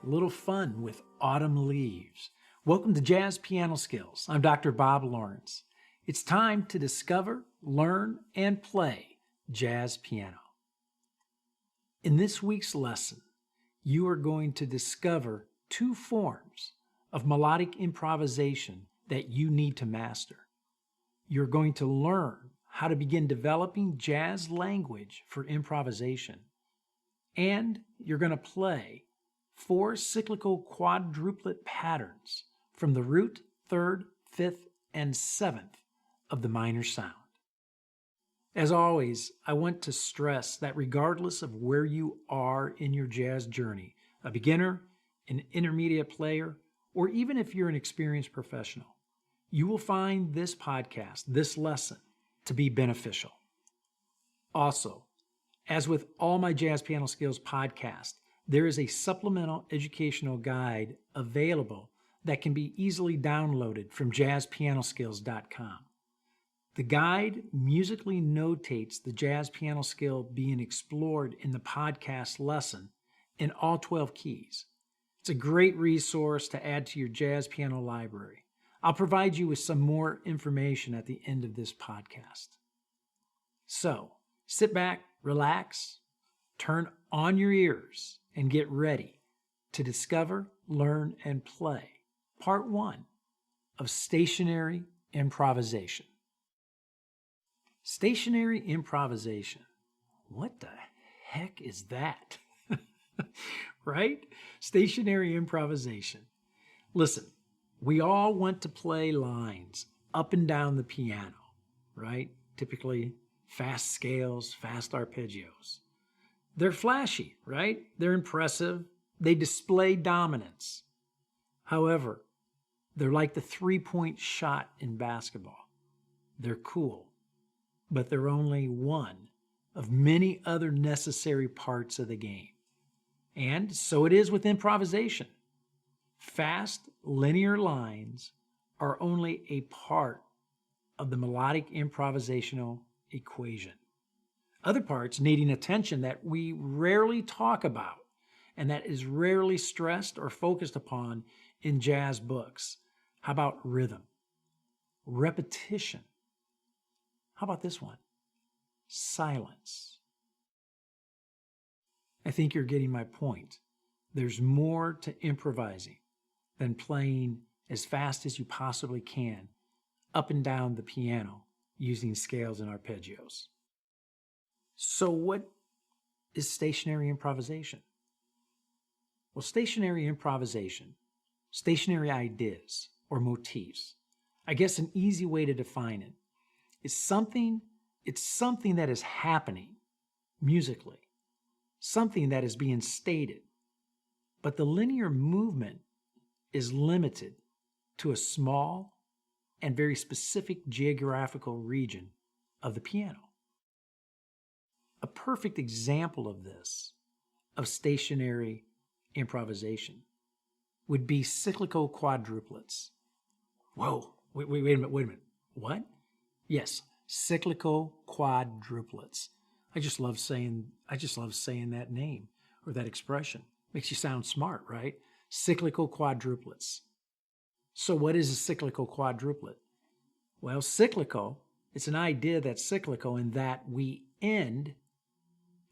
a little fun with autumn leaves. Welcome to Jazz Piano Skills. I'm Dr. Bob Lawrence. It's time to discover, learn, and play jazz piano. In this week's lesson, you are going to discover two forms of melodic improvisation that you need to master. You're going to learn how to begin developing jazz language for improvisation. And you're going to play 4 cyclical quadruplet patterns from the root, 3rd, 5th, and 7th of the minor sound. As always, I want to stress that regardless of where you are in your jazz journey, a beginner, an intermediate player, or even if you're an experienced professional, you will find this podcast, this lesson, to be beneficial. Also, as with all my Jazz Piano Skills podcasts, there is a supplemental educational guide available that can be easily downloaded from jazzpianoskills.com. The guide musically notates the jazz piano skill being explored in the podcast lesson in all 12 keys. It's a great resource to add to your jazz piano library. I'll provide you with some more information at the end of this podcast. So, sit back, relax, turn on your ears, and get ready to discover, learn, and play Part 1 of Stationary Improvisation. Stationary improvisation. What the heck is that? Right? Stationary improvisation. Listen, we all want to play lines up and down the piano, right? Typically fast scales, fast arpeggios. They're flashy, right? They're impressive. They display dominance. However, they're like the three-point shot in basketball. They're cool, but they're only one of many other necessary parts of the game. And so it is with improvisation. Fast, linear lines are only a part of the melodic improvisational equation. Other parts needing attention that we rarely talk about and that is rarely stressed or focused upon in jazz books. How about rhythm? Repetition. How about this one? Silence. I think you're getting my point. There's more to improvising than playing as fast as you possibly can up and down the piano using scales and arpeggios. So what is stationary improvisation? Well, stationary improvisation, stationary ideas or motifs, I guess an easy way to define it is something that is happening musically, something that is being stated, but the linear movement is limited to a small and very specific geographical region of the piano. A perfect example of this, of stationary improvisation, would be cyclical quadruplets. Whoa, wait a minute. What? Yes, cyclical quadruplets. I just love saying that name or that expression. Makes you sound smart, right? Cyclical quadruplets. So what is a cyclical quadruplet? Well, cyclical, it's an idea that's cyclical in that we end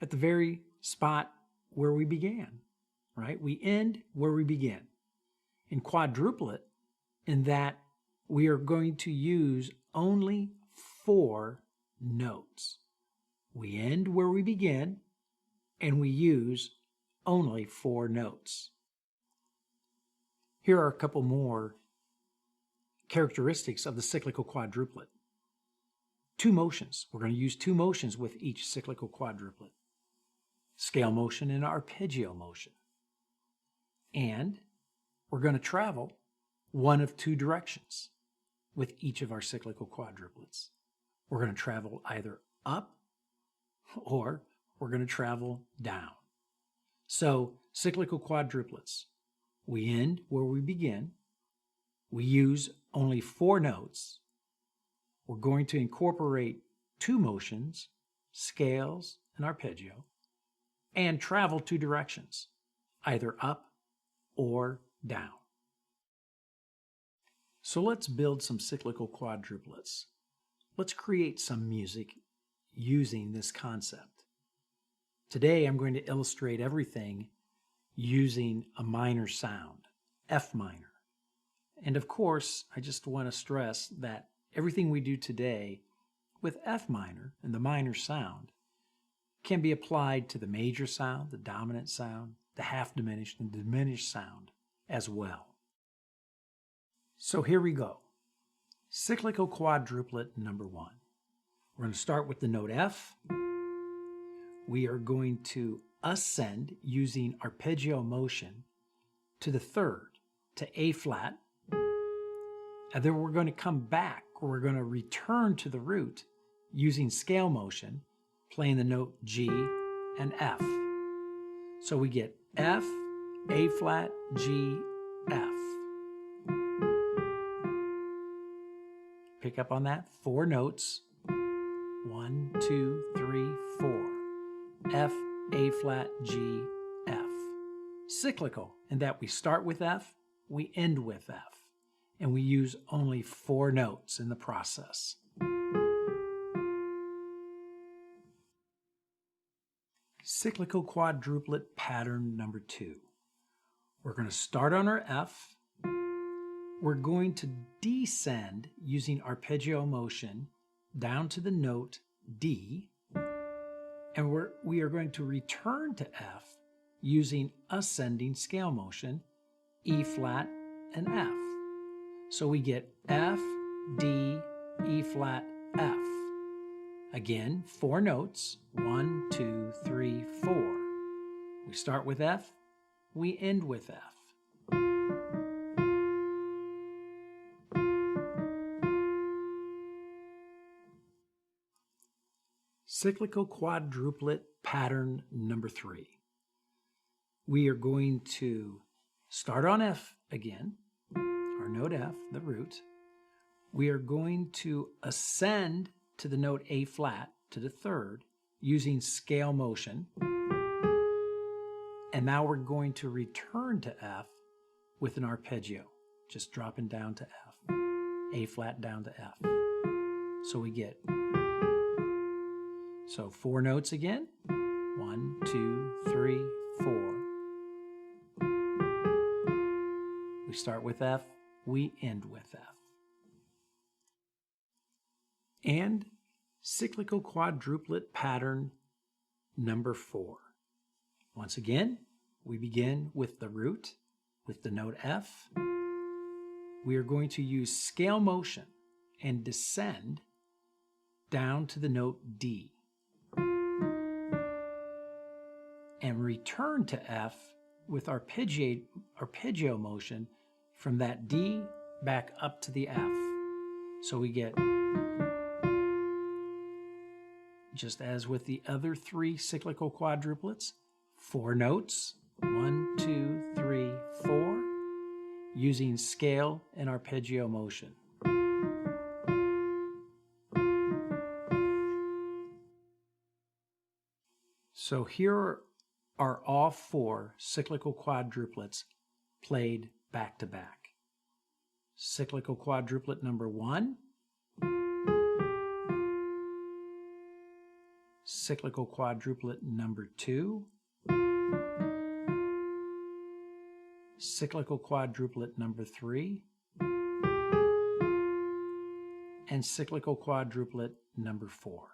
at the very spot where we began, right? We end where we begin. In quadruplet, in that we are going to use only 4 notes. We end where we begin, and we use only 4 notes. Here are a couple more characteristics of the cyclical quadruplet. 2 motions. We're going to use 2 motions with each cyclical quadruplet. Scale motion and arpeggio motion. And we're going to travel one of 2 directions with each of our cyclical quadruplets. We're going to travel either up or we're going to travel down. So, cyclical quadruplets. We end where we begin. We use only 4 notes. We're going to incorporate 2 motions, scales and arpeggio, and travel 2 directions, either up or down. So let's build some cyclical quadruplets. Let's create some music using this concept. Today I'm going to illustrate everything using a minor sound, F minor. And of course, I just want to stress that everything we do today with F minor and the minor sound can be applied to the major sound, the dominant sound, the half diminished and diminished sound as well. So here we go. Cyclical quadruplet number 1. We're going to start with the note F. We are going to ascend using arpeggio motion to the third, to A flat. And then we're going to come back, or we're going to return to the root using scale motion, playing the note G and F. So we get F, A flat, G, F. Pick up on that, 4 notes. 1, 2, 3, 4. F, A flat, G, F. Cyclical in that we start with F, we end with F, and we use only 4 notes in the process. Cyclical quadruplet pattern number 2. We're going to start on our F. We're going to descend using arpeggio motion down to the note D, and we are going to return to F using ascending scale motion, E flat and F. So we get F, D, E flat, F. Again, 4 notes, 1, 2, 3, 4. We start with F, we end with F. Cyclical quadruplet pattern number 3. We are going to start on F again, our note F, the root. We are going to ascend to the note A flat, to the third, using scale motion. And now we're going to return to F with an arpeggio, just dropping down to F, A flat down to F. So we get 4 notes again. 1, 2, 3, 4. We start with F, we end with F. And cyclical quadruplet pattern number 4. Once again, we begin with the root, with the note F. We are going to use scale motion and descend down to the note D. And return to F with arpeggio motion from that D back up to the F. So we get, just as with the other 3 cyclical quadruplets, 4 notes, 1, 2, 3, 4, using scale and arpeggio motion. So here are all 4 cyclical quadruplets played back to back. Cyclical quadruplet number 1, cyclical quadruplet number 2, cyclical quadruplet number 3, and cyclical quadruplet number 4.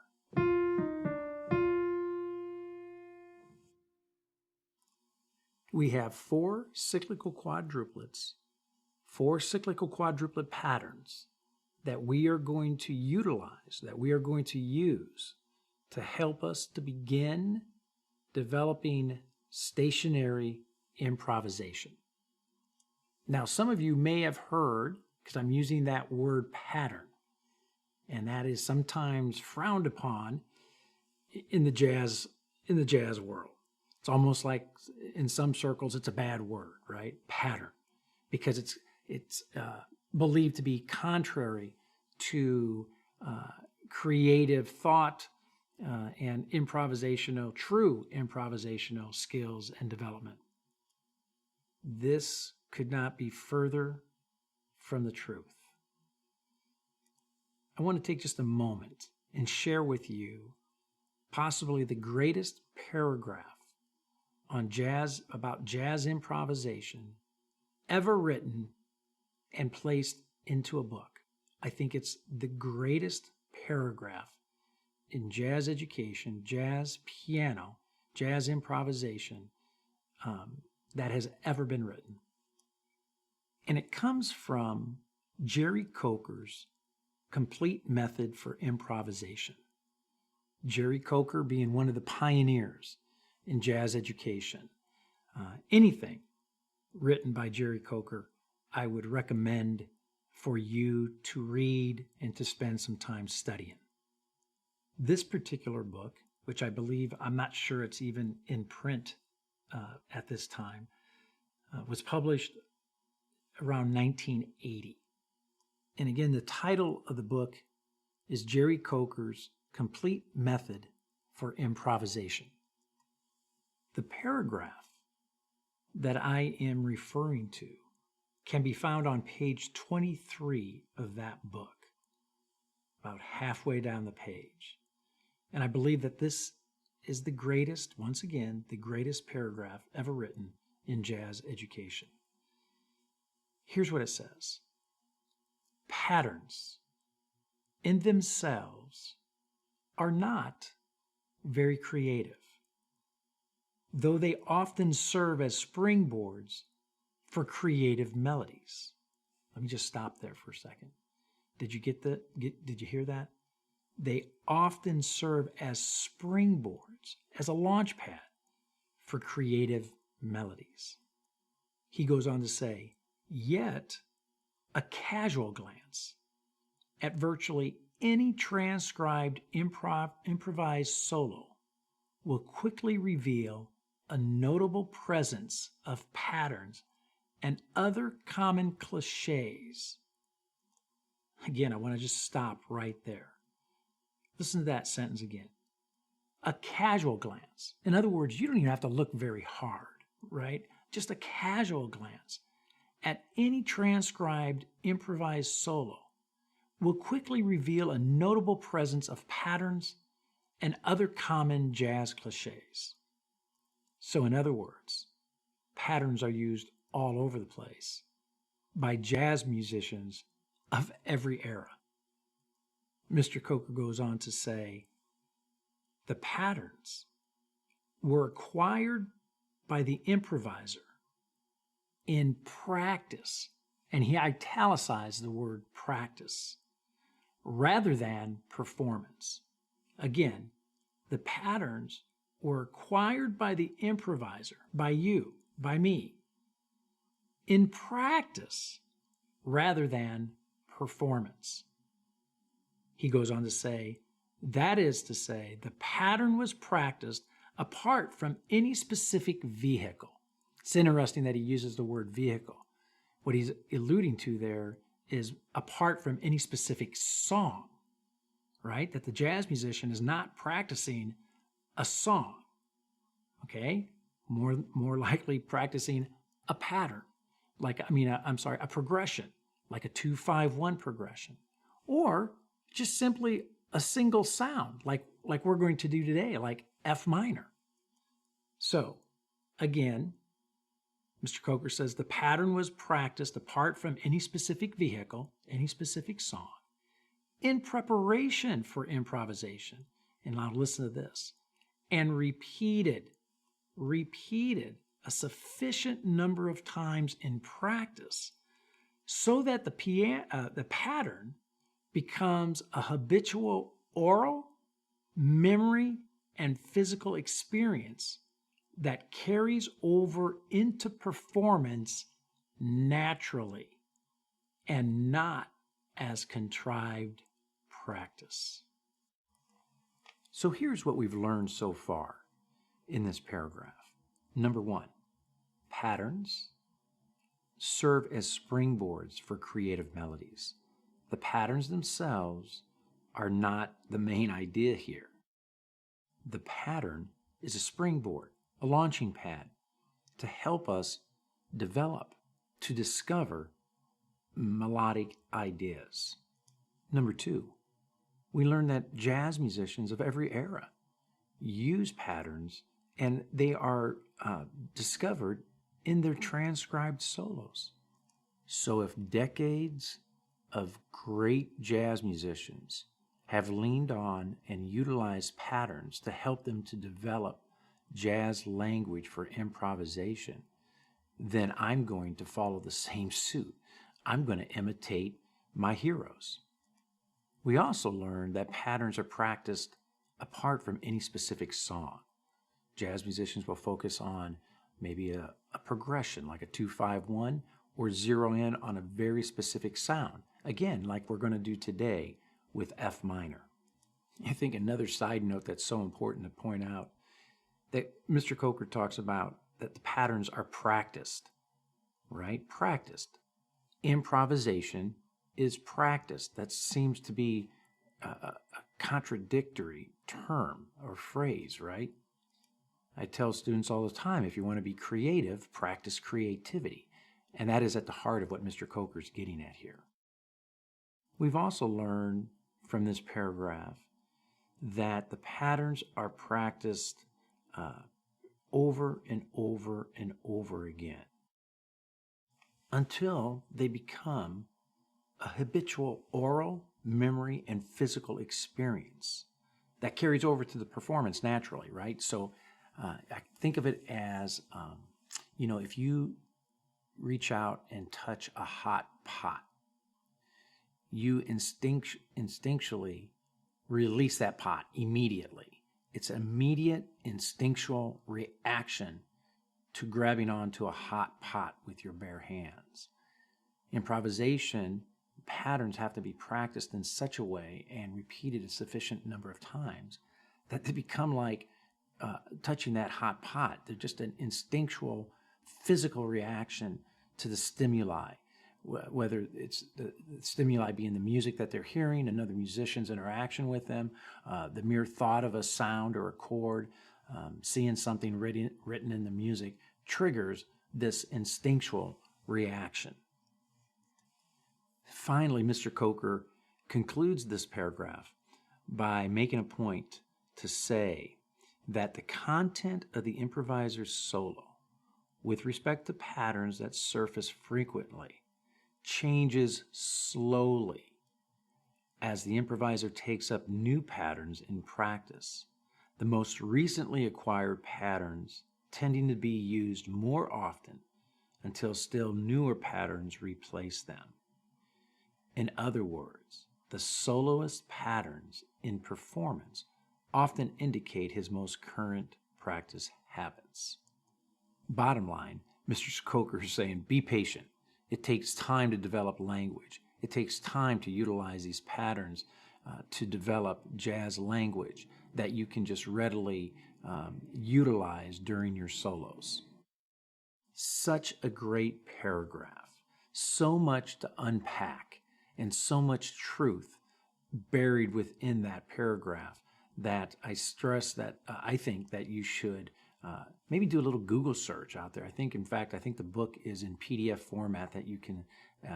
We have 4 cyclical quadruplets, 4 cyclical quadruplet patterns that we are going to utilize, that we are going to use to help us to begin developing stationary improvisation. Now, some of you may have heard, because I'm using that word pattern, and that is sometimes frowned upon in the jazz world. It's almost like in some circles it's a bad word, right? Pattern, because it's believed to be contrary to creative thought and true improvisational skills and development. This could not be further from the truth. I want to take just a moment and share with you possibly the greatest paragraph on jazz, about jazz improvisation ever written and placed into a book. I think it's the greatest paragraph in jazz education, jazz piano, jazz improvisation that has ever been written. And it comes from Jerry Coker's Complete Method for Improvisation. Jerry Coker being one of the pioneers in jazz education. Anything written by Jerry Coker, I would recommend for you to read and to spend some time studying. This particular book, which I believe, I'm not sure it's even in print at this time, was published around 1980. And again, the title of the book is Jerry Coker's Complete Method for Improvisation. The paragraph that I am referring to can be found on page 23 of that book, about halfway down the page. And I believe that this is the greatest, once again, the greatest paragraph ever written in jazz education. Here's what it says. Patterns in themselves are not very creative, though they often serve as springboards for creative melodies. Let me just stop there for a second. Did you hear that? They often serve as springboards, as a launch pad for creative melodies. He goes on to say, yet a casual glance at virtually any transcribed improvised solo will quickly reveal a notable presence of patterns and other common cliches. Again, I want to just stop right there. Listen to that sentence again. A casual glance. In other words, you don't even have to look very hard, right? Just a casual glance at any transcribed improvised solo will quickly reveal a notable presence of patterns and other common jazz cliches. So in other words, patterns are used all over the place by jazz musicians of every era. Mr. Coker goes on to say, the patterns were acquired by the improviser in practice, and he italicized the word practice, rather than performance. Again, the patterns were acquired by the improviser, by you, by me, in practice, rather than performance. He goes on to say, that is to say, the pattern was practiced apart from any specific vehicle. It's interesting that he uses the word vehicle. What he's alluding to there is apart from any specific song, right? That the jazz musician is not practicing a song, okay? More likely practicing a pattern, a progression, like a 2-5-1 progression, or just simply a single sound, like we're going to do today, like F minor. So, again, Mr. Coker says the pattern was practiced apart from any specific vehicle, any specific song, in preparation for improvisation. And now listen to this. And repeated a sufficient number of times in practice so that the pattern becomes a habitual oral, memory, and physical experience that carries over into performance naturally and not as contrived practice. So here's what we've learned so far in this paragraph. Number one, patterns serve as springboards for creative melodies. The patterns themselves are not the main idea here. The pattern is a springboard, a launching pad to help us develop, to discover melodic ideas. Number 2, we learn that jazz musicians of every era use patterns, and they are discovered in their transcribed solos. So if decades of great jazz musicians have leaned on and utilized patterns to help them to develop jazz language for improvisation, then I'm going to follow the same suit. I'm going to imitate my heroes. We also learned that patterns are practiced apart from any specific song. Jazz musicians will focus on maybe a progression like a 2-5-1, or zero in on a very specific sound, again, like we're going to do today with F minor. I think another side note that's so important to point out, that Mr. Coker talks about that the patterns are practiced, right? Practiced. Improvisation is practiced. That seems to be a contradictory term or phrase, right? I tell students all the time, if you want to be creative, practice creativity. And that is at the heart of what Mr. Coker's getting at here. We've also learned from this paragraph that the patterns are practiced over and over and over again until they become a habitual oral, memory, and physical experience that carries over to the performance naturally, right? So I think of it as, if you reach out and touch a hot pot, you instinctually release that pot immediately. It's an immediate instinctual reaction to grabbing onto a hot pot with your bare hands. Improvisation patterns have to be practiced in such a way and repeated a sufficient number of times that they become like touching that hot pot. They're just an instinctual physical reaction to the stimuli, whether it's the stimuli being the music that they're hearing, another musician's interaction with them, the mere thought of a sound or a chord, seeing something written in the music triggers this instinctual reaction. Finally, Mr. Coker concludes this paragraph by making a point to say that the content of the improviser's solo, with respect to patterns that surface frequently, changes slowly as the improviser takes up new patterns in practice, the most recently acquired patterns tending to be used more often until still newer patterns replace them. In other words, the soloist's patterns in performance often indicate his most current practice habits. Bottom line, Mr. Coker is saying, be patient. It takes time to develop language. It takes time to utilize these patterns to develop jazz language that you can just readily utilize during your solos. Such a great paragraph. So much to unpack and so much truth buried within that paragraph that I stress that I think that you should maybe do a little Google search out there. I think the book is in PDF format that you can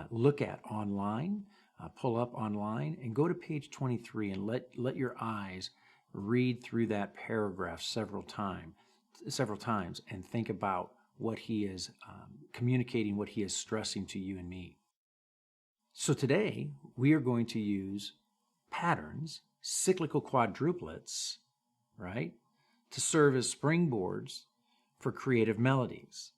look at online, pull up online, and go to page 23 and let your eyes read through that paragraph several times and think about what he is communicating, what he is stressing to you and me. So today, we are going to use patterns, cyclical quadruplets, right, to serve as springboards for creative melodies.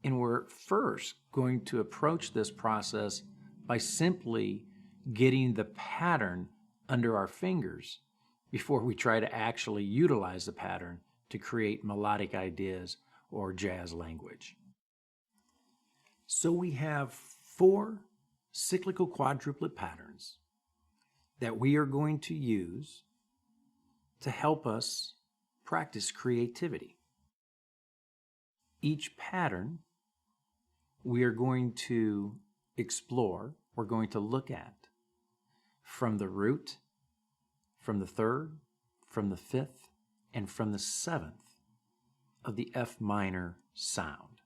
And we're first going to approach this process by simply getting the pattern under our fingers before we try to actually utilize the pattern to create melodic ideas or jazz language. So we have 4 cyclical quadruplet patterns that we are going to use to help us practice creativity. Each pattern we are going to explore, we're going to look at from the root, from the 3rd, from the 5th, and from the 7th of the F minor sound.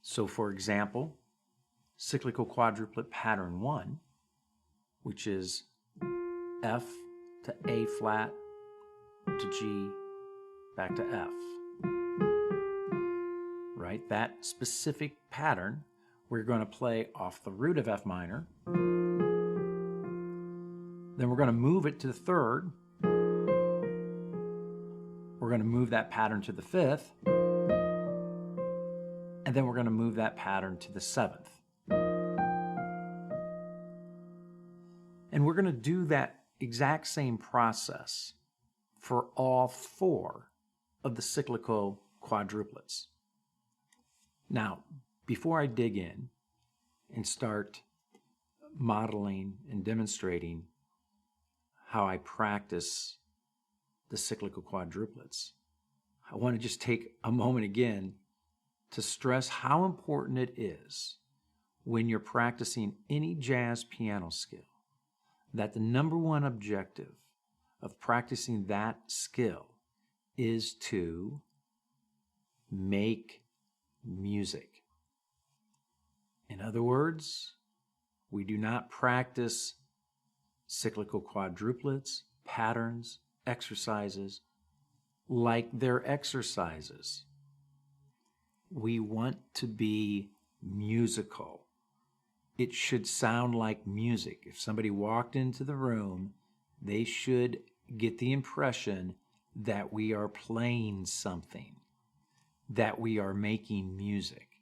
So for example, cyclical quadruplet pattern 1, which is F to A flat to G back to F, right? That specific pattern, we're going to play off the root of F minor. Then we're going to move it to the third. We're going to move that pattern to the fifth. And then we're going to move that pattern to the seventh. And we're going to do that exact same process for all 4 of the cyclical quadruplets. Now, before I dig in and start modeling and demonstrating how I practice the cyclical quadruplets, I want to just take a moment again to stress how important it is when you're practicing any jazz piano skill that the number one objective of practicing that skill is to make music. In other words, we do not practice cyclical quadruplets, patterns, exercises like they're exercises. We want to be musical. It should sound like music. If somebody walked into the room, they should get the impression that we are playing something, that we are making music,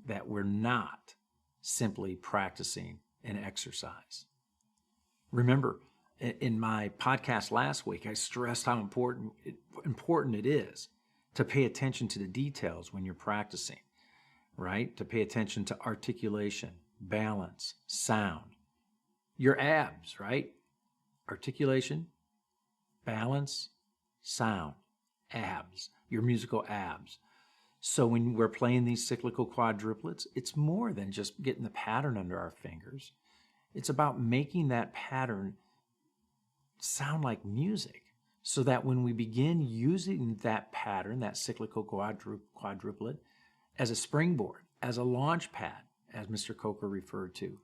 that we're not simply practicing an exercise. Remember, in my podcast last week, I stressed how important it is to pay attention to the details when you're practicing, right? To pay attention to articulation, balance, sound, your abs, right? Articulation, balance, sound, abs, your musical abs. So when we're playing these cyclical quadruplets, it's more than just getting the pattern under our fingers. It's about making that pattern sound like music so that when we begin using that pattern, that cyclical quadruplet, as a springboard, as a launch pad, as Mr. Coker referred to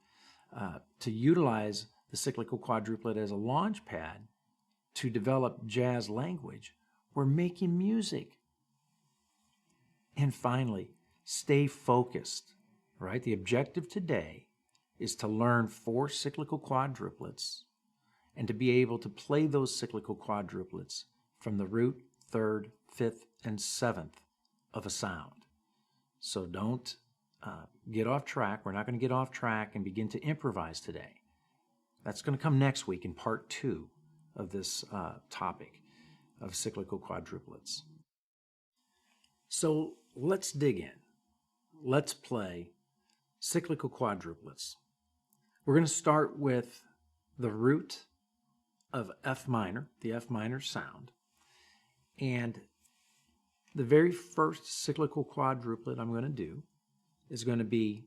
utilize the cyclical quadruplet as a launch pad to develop jazz language, we're making music. And finally, stay focused, right? The objective today is to learn 4 cyclical quadruplets and to be able to play those cyclical quadruplets from the root, third, fifth, and seventh of a sound. So don't get off track. We're not going to get off track and begin to improvise today. That's going to come next week in part 2 of this topic of cyclical quadruplets. So let's dig in. Let's play cyclical quadruplets. We're going to start with the root of F minor, the F minor sound. And the very first cyclical quadruplet I'm going to do is going to be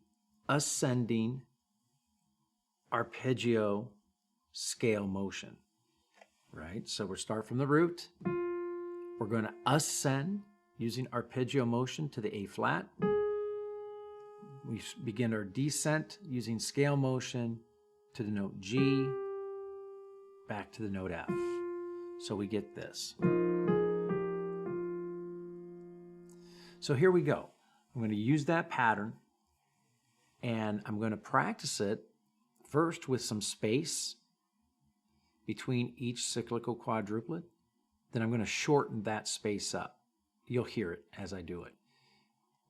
ascending arpeggio scale motion, right? So we'll start from the root. We're going to ascend using arpeggio motion to the A flat. We begin our descent using scale motion to the note G, back to the note F. So we get this. So here we go. I'm going to use that pattern and I'm going to practice it first with some space between each cyclical quadruplet. Then I'm going to shorten that space up. You'll hear it as I do it.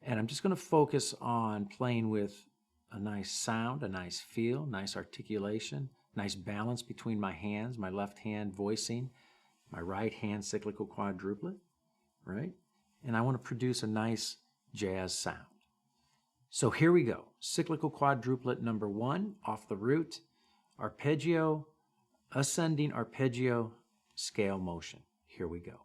And I'm just going to focus on playing with a nice sound, a nice feel, nice articulation, nice balance between my hands, my left hand voicing, my right hand cyclical quadruplet, right? And I want to produce a nice jazz sound. So here we go. Cyclical quadruplet number 1 off the root, arpeggio, ascending arpeggio, scale motion. Here we go.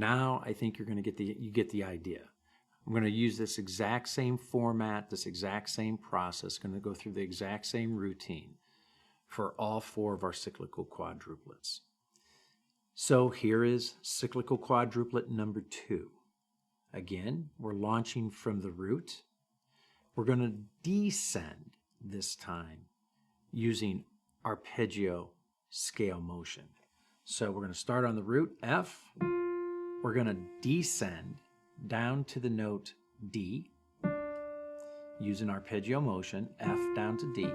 Now I think you get the idea. I'm going to use this exact same format, this exact same process, going to go through the exact same routine for all 4 of our cyclical quadruplets. So here is cyclical quadruplet number 2. Again, we're launching from the root. We're going to descend this time using arpeggio scale motion. So we're going to start on the root, F. We're going to descend down to the note D using arpeggio motion, F down to D.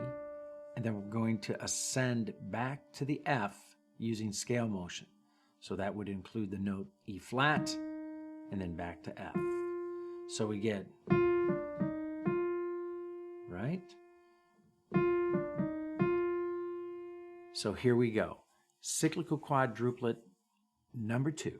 And then we're going to ascend back to the F using scale motion. So that would include the note E flat and then back to F. So we get, right? So here we go. Cyclical quadruplet number 2.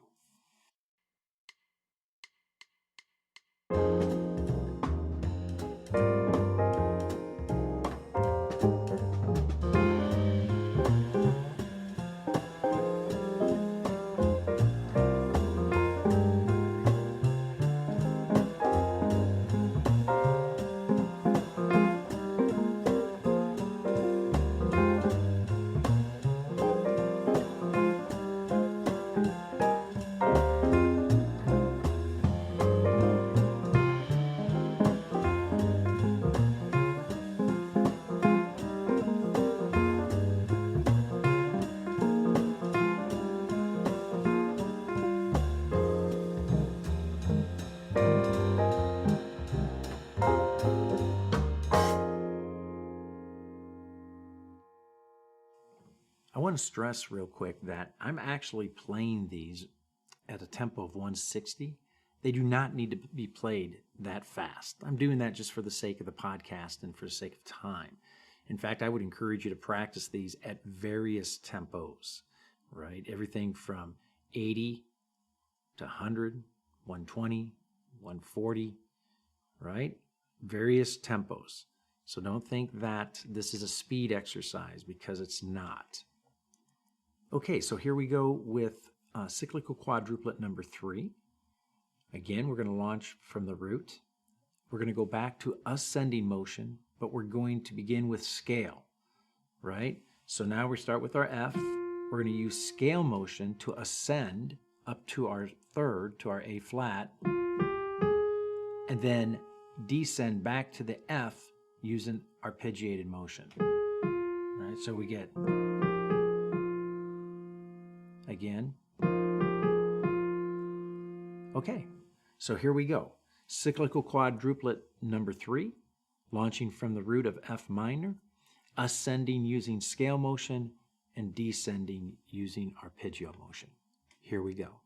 I want to stress real quick that I'm actually playing these at a tempo of 160. They do not need to be played that fast. I'm doing that just for the sake of the podcast and for the sake of time. In fact, I would encourage you to practice these at various tempos, right? Everything from 80 to 100, 120, 140, right? Various tempos. So don't think that this is a speed exercise, because it's not. Okay, so here we go with cyclical quadruplet number 3. Again, we're going to launch from the root. We're going to go back to ascending motion, but we're going to begin with scale, right? So now we start with our F. We're going to use scale motion to ascend up to our third, to our A flat, and then descend back to the F using arpeggiated motion, right? So we get, again. Okay, so here we go. Cyclical quadruplet number 3, launching from the root of F minor, ascending using scale motion, and descending using arpeggio motion. Here we go.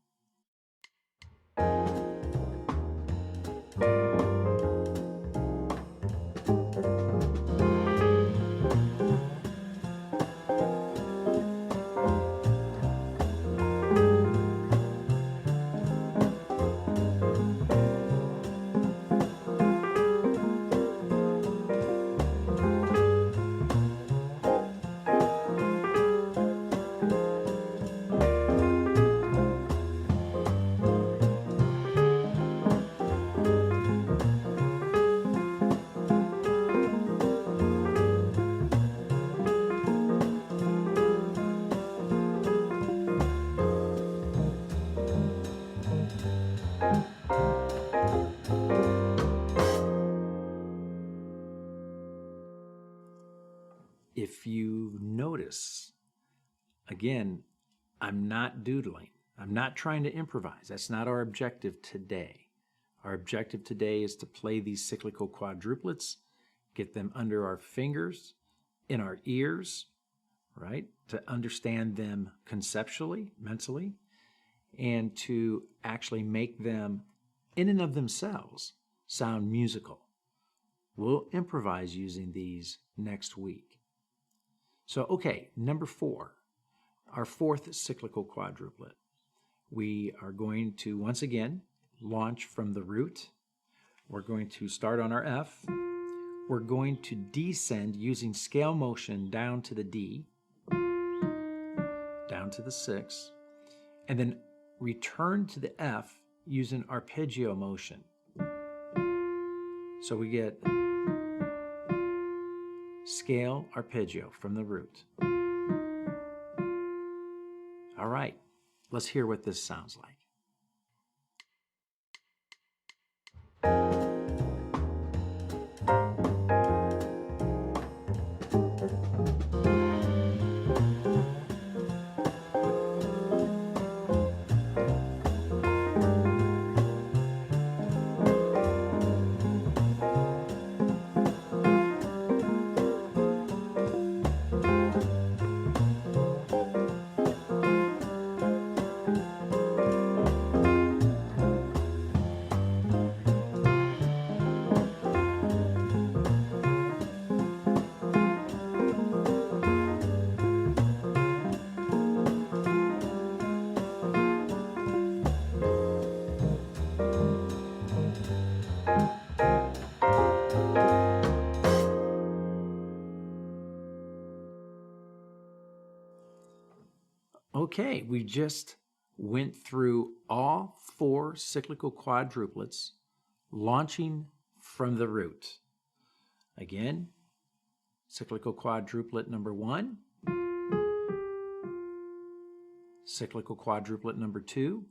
If you notice, again, I'm not doodling. I'm not trying to improvise. That's not our objective today. Our objective today is to play these cyclical quadruplets, get them under our fingers, in our ears, right? To understand them conceptually, mentally, and to actually make them, in and of themselves, sound musical. We'll improvise using these next week. So, okay, number 4, our 4th cyclical quadruplet. We are going to, once again, launch from the root. We're going to start on our F. We're going to descend using scale motion down to the D, down to the 6, and then return to the F using arpeggio motion. So we get scale arpeggio from the root. All right, let's hear what this sounds like. Okay, we just went through all 4 cyclical quadruplets, launching from the root. Again, cyclical quadruplet number 1, cyclical quadruplet number 2,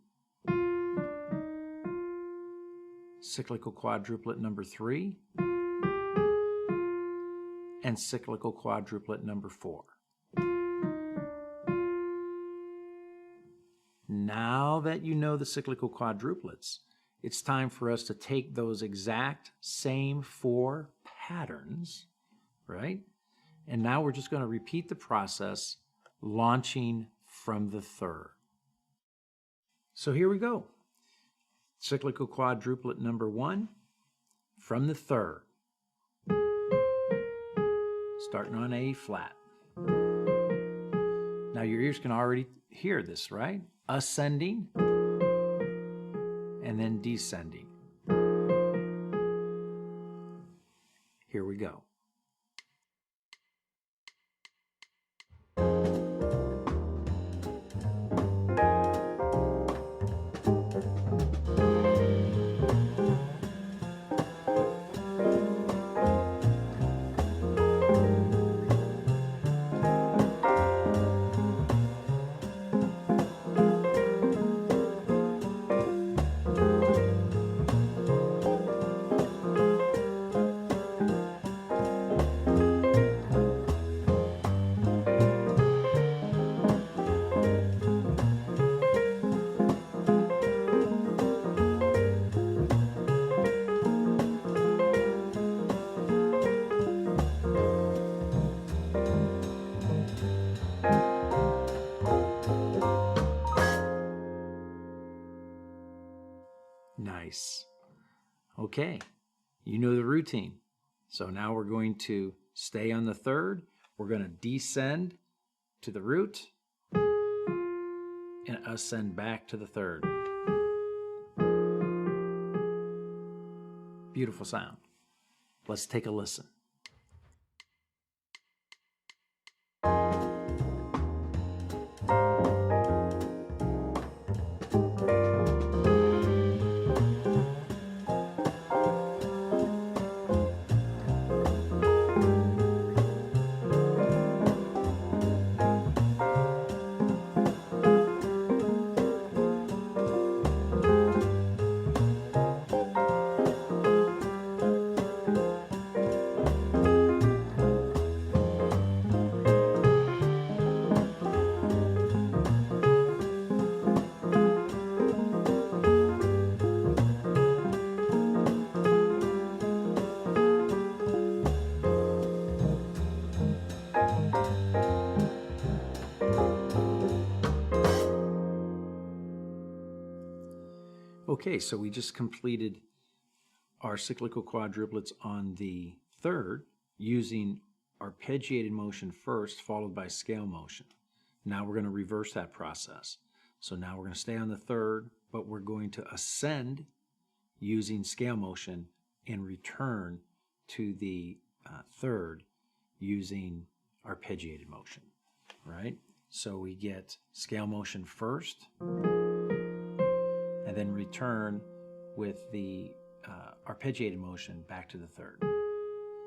cyclical quadruplet number 3, and cyclical quadruplet number 4. Now that you know the cyclical quadruplets, it's time for us to take those exact same 4 patterns, right? And now we're just going to repeat the process, launching from the third. So here we go. Cyclical quadruplet number 1, from the third. Starting on A flat. Now your ears can already hear this, right? Ascending and then descending. Here we go. Nice. Okay, you know the routine. So now we're going to stay on the third. We're going to descend to the root and ascend back to the third. Beautiful sound. Let's take a listen. Okay, so we just completed our cyclical quadruplets on the third using arpeggiated motion first, followed by scale motion. Now we're going to reverse that process. So now we're going to stay on the third, but we're going to ascend using scale motion and return to the third using arpeggiated motion, right? So we get scale motion first, and then return with the arpeggiated motion back to the third.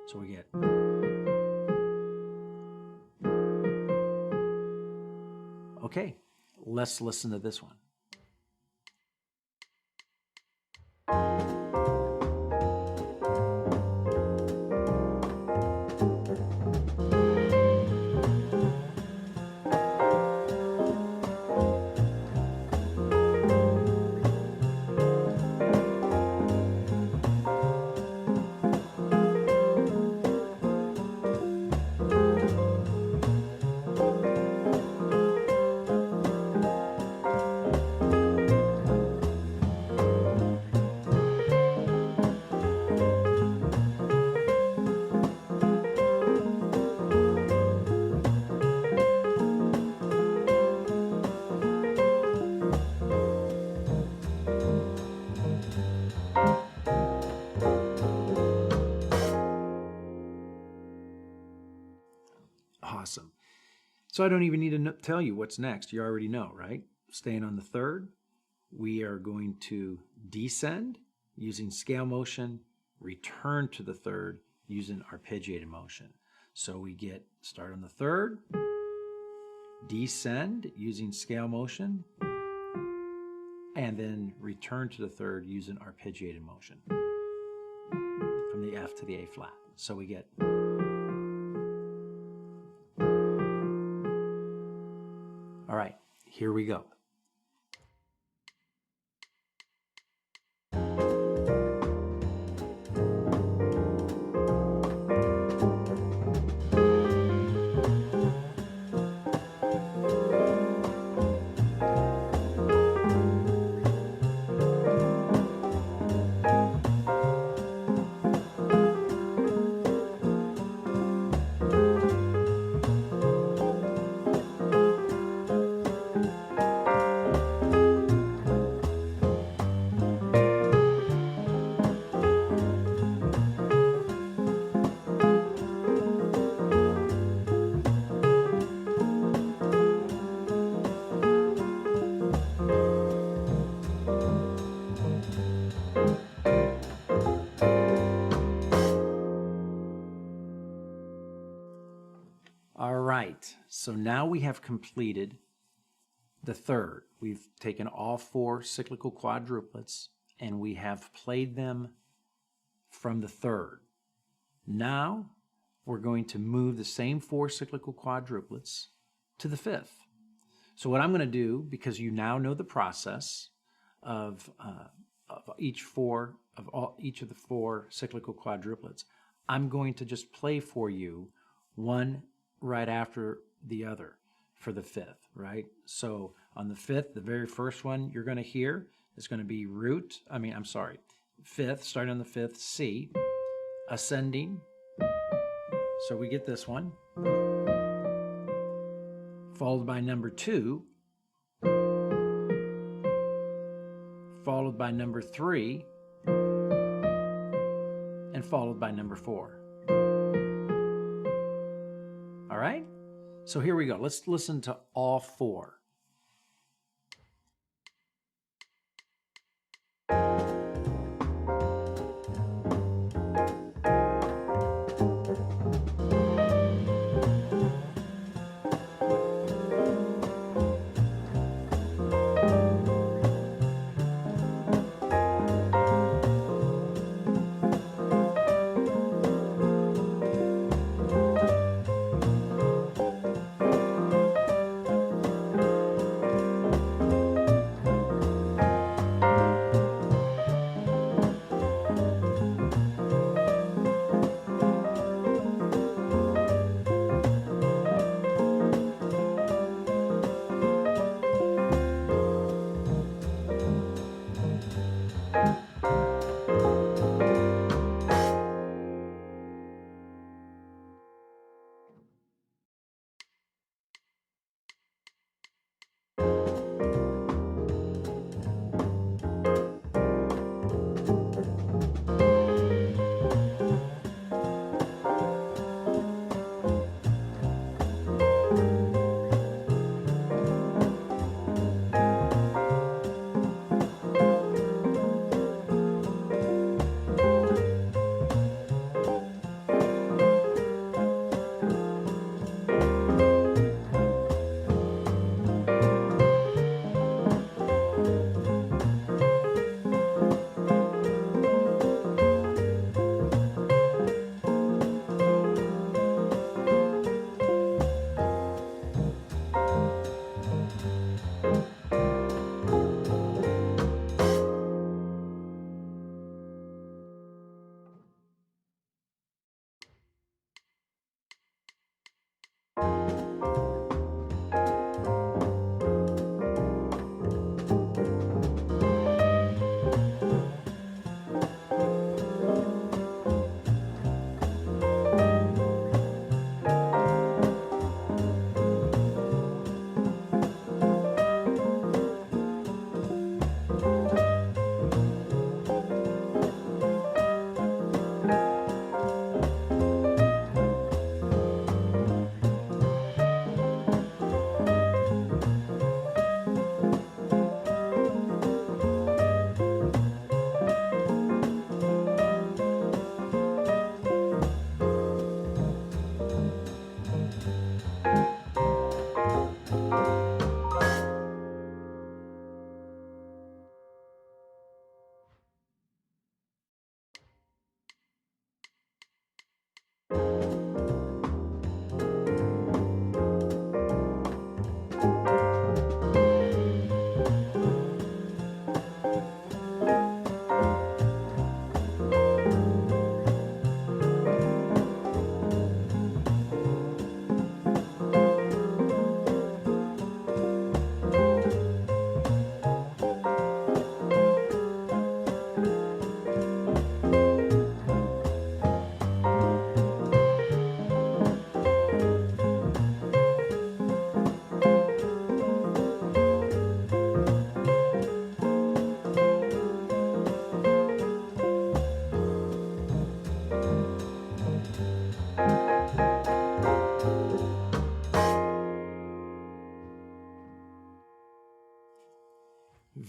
So we get. Okay, let's listen to this one. Awesome. So I don't even need to tell you what's next. You already know, right? Staying on the third, we are going to descend using scale motion, return to the third using arpeggiated motion. So we start on the third, descend using scale motion, and then return to the third using arpeggiated motion from the F to the A flat. So we get. All right, here we go. All right, so now we have completed the third. We've taken all 4 cyclical quadruplets and we have played them from the third. Now we're going to move the same 4 cyclical quadruplets to the fifth. So what I'm going to do, because you now know the process of each of the 4 cyclical quadruplets, I'm going to just play for you one right after the other for the fifth, right? So on the fifth, the very first one you're going to hear is going to be fifth, starting on the fifth, C, ascending. So we get this one, followed by number 2, followed by number 3, and followed by number 4. All right? So here we go. Let's listen to all 4.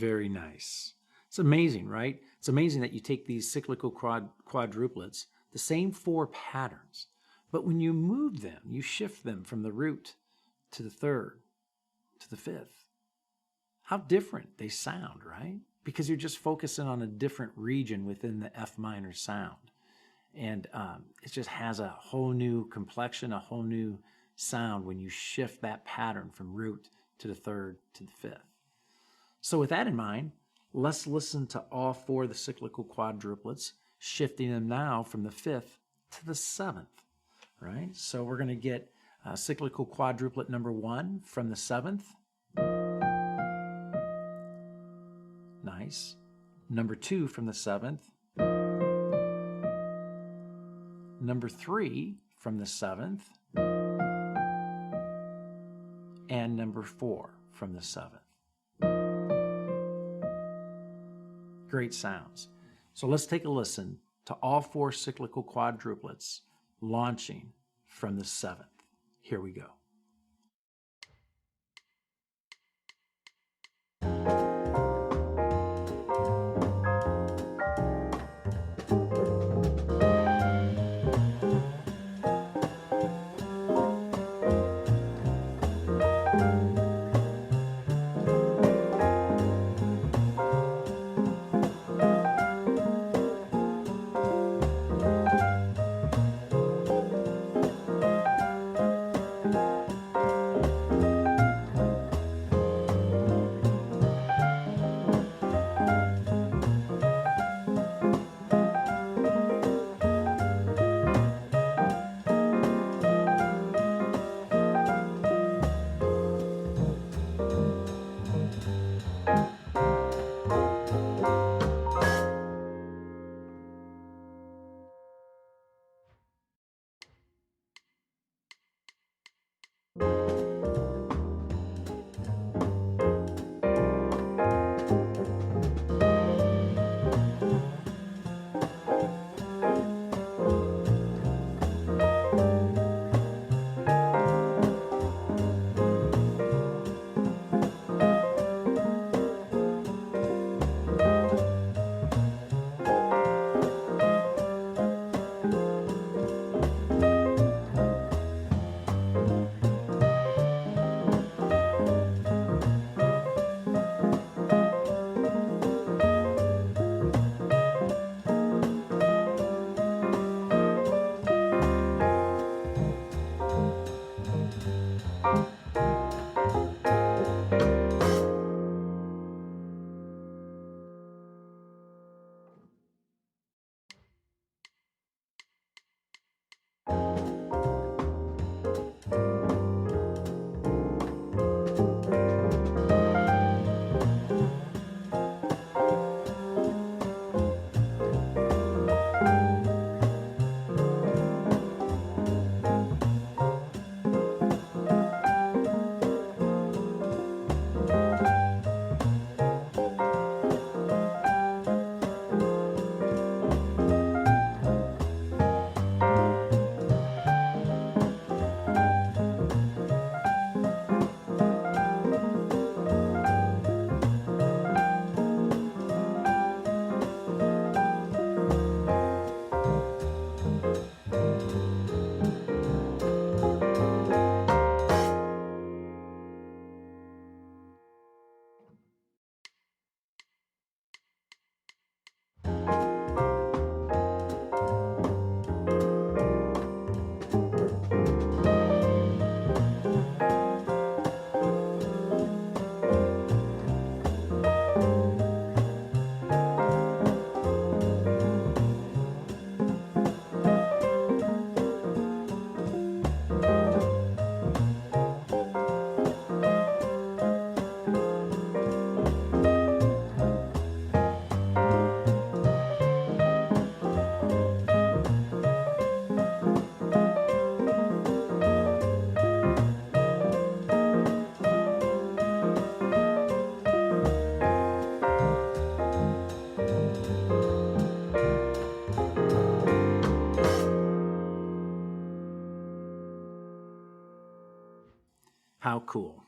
Very nice. It's amazing, right? It's amazing that you take these cyclical quadruplets, the same 4 patterns, but when you move them, you shift them from the root to the 3rd to the 5th. How different they sound, right? Because you're just focusing on a different region within the F minor sound. And it just has a whole new complexion, a whole new sound when you shift that pattern from root to the 3rd to the 5th. So with that in mind, let's listen to all 4 of the cyclical quadruplets, shifting them now from the 5th to the 7th, right? So we're going to get cyclical quadruplet number 1 from the 7th. Nice. Number 2 from the 7th. Number 3 from the 7th. And number 4 from the 7th. Great sounds. So let's take a listen to all 4 cyclical quadruplets launching from the 7th. Here we go. How cool.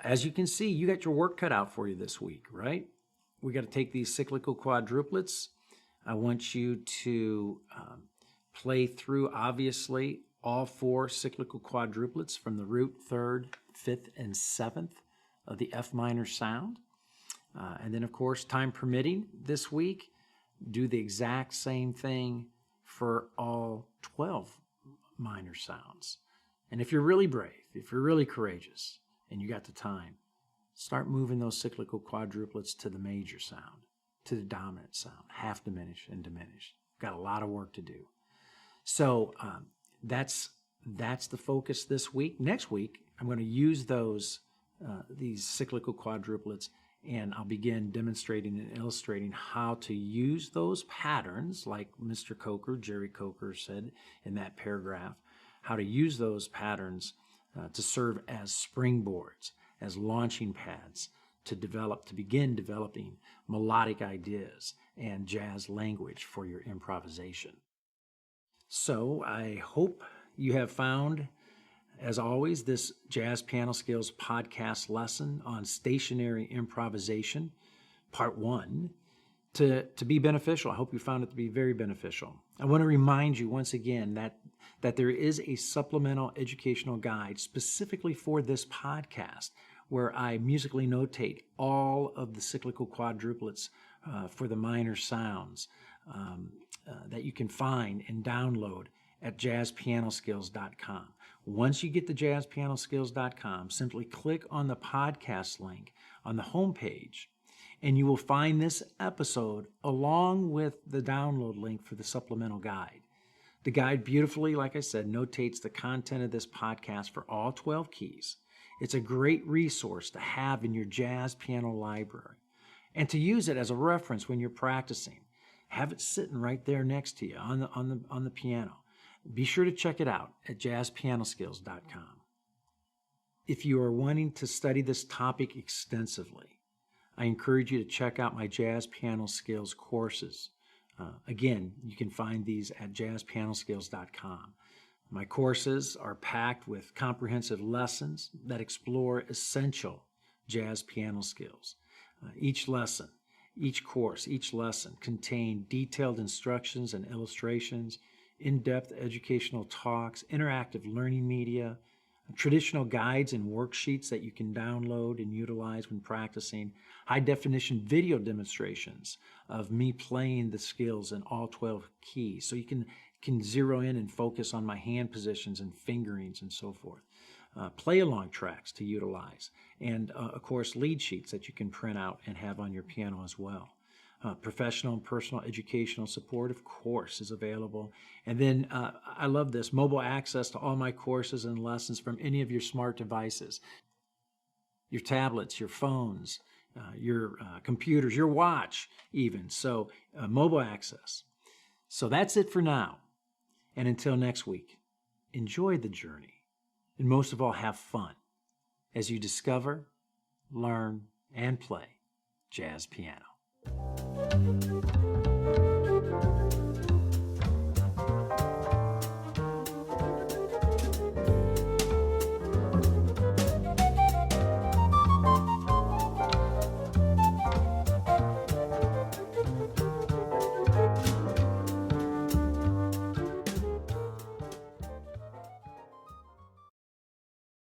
as you can see, you got your work cut out for you this week, right? We got to take these cyclical quadruplets. I want you to play through, obviously, all 4 cyclical quadruplets from the root, 3rd, 5th, and 7th of the F minor sound. And then, of course, time permitting this week, do the exact same thing for all 12 minor sounds. And if you're really brave, if you're really courageous, and you got the time, start moving those cyclical quadruplets to the major sound, to the dominant sound, half diminished and diminished. Got a lot of work to do. So that's the focus this week. Next week, I'm going to use these cyclical quadruplets, and I'll begin demonstrating and illustrating how to use those patterns, like Mr. Coker, Jerry Coker said in that paragraph, how to use those patterns to serve as springboards, as launching pads to begin developing melodic ideas and jazz language for your improvisation. So I hope you have found, as always, this Jazz Piano Skills podcast lesson on stationary improvisation, part 1, to be beneficial. I hope you found it to be very beneficial. I want to remind you once again that there is a supplemental educational guide specifically for this podcast where I musically notate all of the cyclical quadruplets for the minor sounds that you can find and download at jazzpianoskills.com. Once you get to jazzpianoskills.com, simply click on the podcast link on the homepage, and you will find this episode along with the download link for the supplemental guide. The guide beautifully, like I said, notates the content of this podcast for all 12 keys. It's a great resource to have in your jazz piano library and to use it as a reference when you're practicing. Have it sitting right there next to you on the piano. Be sure to check it out at jazzpianoskills.com. If you are wanting to study this topic extensively, I encourage you to check out my Jazz Piano Skills courses. Again, you can find these at jazzpianoskills.com. My courses are packed with comprehensive lessons that explore essential jazz piano skills. Each lesson, each course, each lesson contain detailed instructions and illustrations, in-depth educational talks, interactive learning media, traditional guides and worksheets that you can download and utilize when practicing, high-definition video demonstrations of me playing the skills in all 12 keys, so you can zero in and focus on my hand positions and fingerings and so forth. Play-along tracks to utilize, and of course lead sheets that you can print out and have on your piano as well. Professional and personal educational support, of course, is available. And then I love this, mobile access to all my courses and lessons from any of your smart devices, your tablets, your phones, your computers, your watch even. So mobile access. So that's it for now. And until next week, enjoy the journey. And most of all, have fun as you discover, learn, and play jazz piano.